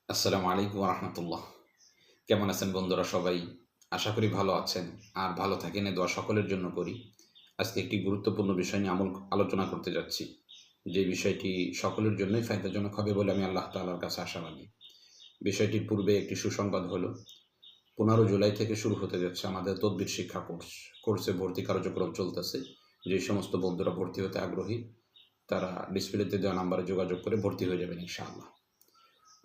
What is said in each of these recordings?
আসসালামু আলাইকুম রহমতুল্লাহ। কেমন আছেন বন্ধুরা সবাই? আশা করি ভালো আছেন। আর ভালো থাকেন এ দোয়া সকলের জন্য করি। আজকে একটি গুরুত্বপূর্ণ বিষয় নিয়ে আলোচনা করতে যাচ্ছি। যে বিষয়টি সকলের জন্যই ফায়দাজনক হবে বলে আমি আল্লাহ তাআলার কাছে আশাবাদী। বিষয়টির পূর্বে একটি সুসংবাদ হলো 15 জুলাই থেকে শুরু হতে যাচ্ছে আমাদের তদবির শিক্ষা কোর্স। কোর্সে ভর্তি কার্যক্রম চলতেছে। যে সমস্ত বন্ধুরা ভর্তি হতে আগ্রহী তারা ডিসপ্লেতে দেওয়া নাম্বারে যোগাযোগ করে ভর্তি হয়ে যাবেন ইনশাআল্লাহ।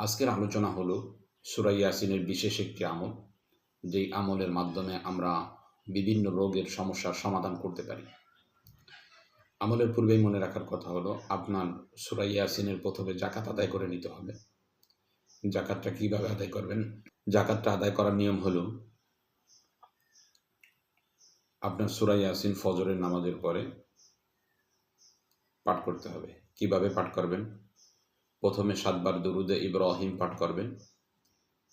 আজকের আলোচনা হলো সূরা ইয়াসিনের বিশেষ একটি আমল, যেই আমলের মাধ্যমে আমরা বিভিন্ন রোগের সমস্যার সমাধান করতে পারি। আমলের পূর্বেই মনে রাখার কথা হলো আপনার সূরা ইয়াসিনের প্রথমে জাকাত আদায় করে নিতে হবে। জাকাতটা কিভাবে আদায় করবেন? জাকাতটা আদায় করার নিয়ম হলো আপনার সূরা ইয়াসিন ফজরের নামাজের পরে পাঠ করতে হবে। কিভাবে পাঠ করবেন? প্রথমে 7 বার দুরুদে ইব্রাহিম পাঠ করবেন।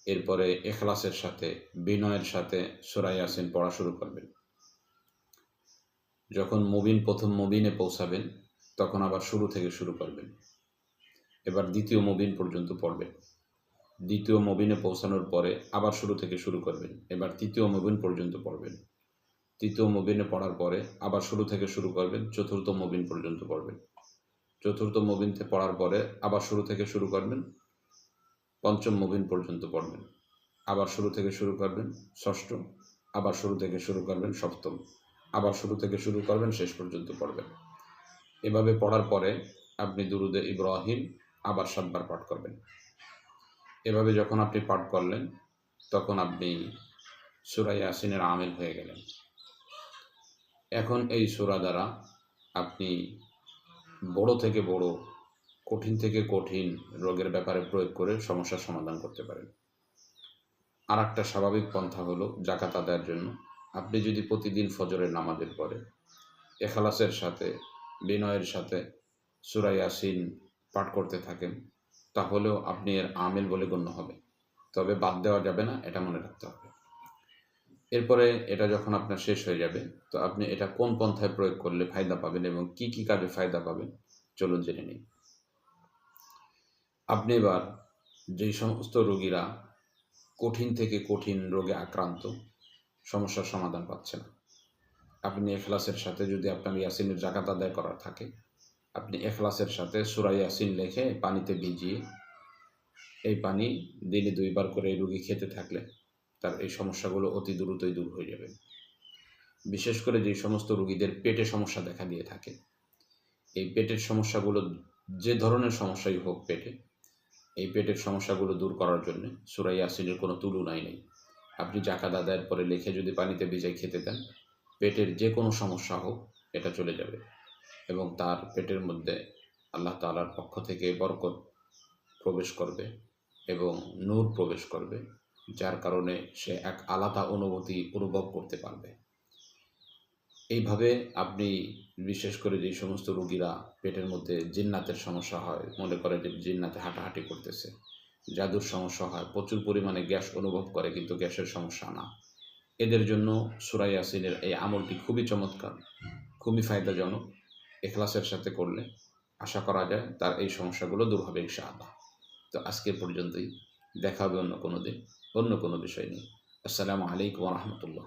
এরপরে ইখলাসের সাথে, বিনয়ের সাথে সূরা ইয়াসিন পড়া শুরু করবেন। যখন প্রথম মুবিনে পৌঁছাবেন তখন আবার শুরু থেকে শুরু করবেন। এবার দ্বিতীয় মুবিন পর্যন্ত পড়বেন। দ্বিতীয় মুবিনে পৌঁছানোর পরে আবার শুরু থেকে শুরু করবেন। এবার তৃতীয় মুবিন পর্যন্ত পড়বেন। তৃতীয় মুবিনে পড়ার পরে আবার শুরু থেকে শুরু করবেন, চতুর্থ মুবিন পর্যন্ত পড়বেন। চতুর্থ মুবিনতে পড়ার পরে আবার শুরু থেকে শুরু করবেন, পঞ্চম মুবিন পর্যন্ত পড়বেন। আবার শুরু থেকে শুরু করবেন ষষ্ঠ, আবার শুরু থেকে শুরু করবেন সপ্তম, আবার শুরু থেকে শুরু করবেন, শেষ পর্যন্ত পড়বেন। এভাবে পড়ার পরে আপনি দুরুদে ইব্রাহিম আবার 7 বার পাঠ করবেন। এভাবে যখন আপনি পাঠ করলেন তখন আপনি সূরা ইয়াসিনের আমিল হয়ে গেলেন। এখন এই সূরা দ্বারা আপনি বড় থেকে বড়, কঠিন থেকে কঠিন রোগের ব্যাপারে প্রয়োগ করে সমস্যার সমাধান করতে পারেন। আর একটা স্বাভাবিক পন্থা হলো জাকাত আদায়ের জন্য আপনি যদি প্রতিদিন ফজরের নামাজের পরে ইখলাসের সাথে, বিনয়ের সাথে সূরা ইয়াসিন পাঠ করতে থাকেন, তাহলেও আপনি এর আমিল বলে গণ্য হবে। তবে বাদ দেওয়া যাবে না, এটা মনে রাখতে হবে। এরপরে এটা যখন আপনার শেষ হয়ে যাবে, তো আপনি এটা কোন পন্থায় প্রয়োগ করলে ফায়দা পাবেন এবং কি কি কাজে ফায়দা পাবেন চলুন জেনে নিই। আপনি এবার যেই সমস্ত রোগীরা কঠিন থেকে কঠিন রোগে আক্রান্ত, সমস্যার সমাধান পাচ্ছে না, আপনি ইখলাসের সাথে, যদি আপনার ইয়াসিনের জাকাত আদায় করার থাকে, আপনি ইখলাসের সাথে সূরা ইয়াসিন লিখে পানিতে ভিজিয়ে এই পানি দিনে 2 বার করে এই রোগী খেতে থাকলে তার এই সমস্যাগুলো অতি দ্রুতই দূর হয়ে যাবে। বিশেষ করে যেই সমস্ত রোগীদের পেটে সমস্যা দেখা দিয়ে থাকে, এই পেটের সমস্যাগুলো, যে ধরনের সমস্যাই হোক পেটে, এই পেটের সমস্যাগুলো দূর করার জন্য সূরা ইয়াসিনের কোনো তুলনাই নেই। আপনি জাকাত আদায়ের পরে লিখে যদি পানিতে ভিজাই খেতে দেন, পেটের যে কোনো সমস্যা হোক এটা চলে যাবে এবং তার পেটের মধ্যে আল্লাহ তাআলার পক্ষ থেকে বরকত প্রবেশ করবে এবং নূর প্রবেশ করবে, যার কারণে সে এক আলাদা অনুভূতি অনুভব করতে পারবে। এইভাবে আপনি, বিশেষ করে যেই সমস্ত রোগীরা পেটের মধ্যে জিন্নাতের সমস্যা হয়, মনে করে যে জিন্নাতে হাঁটাহাঁটি করতেছে, জাদুর সমস্যা হয়, প্রচুর পরিমাণে গ্যাস অনুভব করে কিন্তু গ্যাসের সমস্যা না, এদের জন্য সূরা ইয়াসিনের এই আমলটি খুবই চমৎকার, খুবই ফায়দাজনক। ইখলাসের সাথে করলে আশা করা যায় তার এই সমস্যাগুলো দূর হবে ইনশাআল্লাহ। তো আজকে পর্যন্তই, দেখা হবে অন্য কোনো দিন অন্য কোনো বিষয় নিয়ে। আসসালামু আলাইকুম ওয়া রাহমাতুল্লাহ।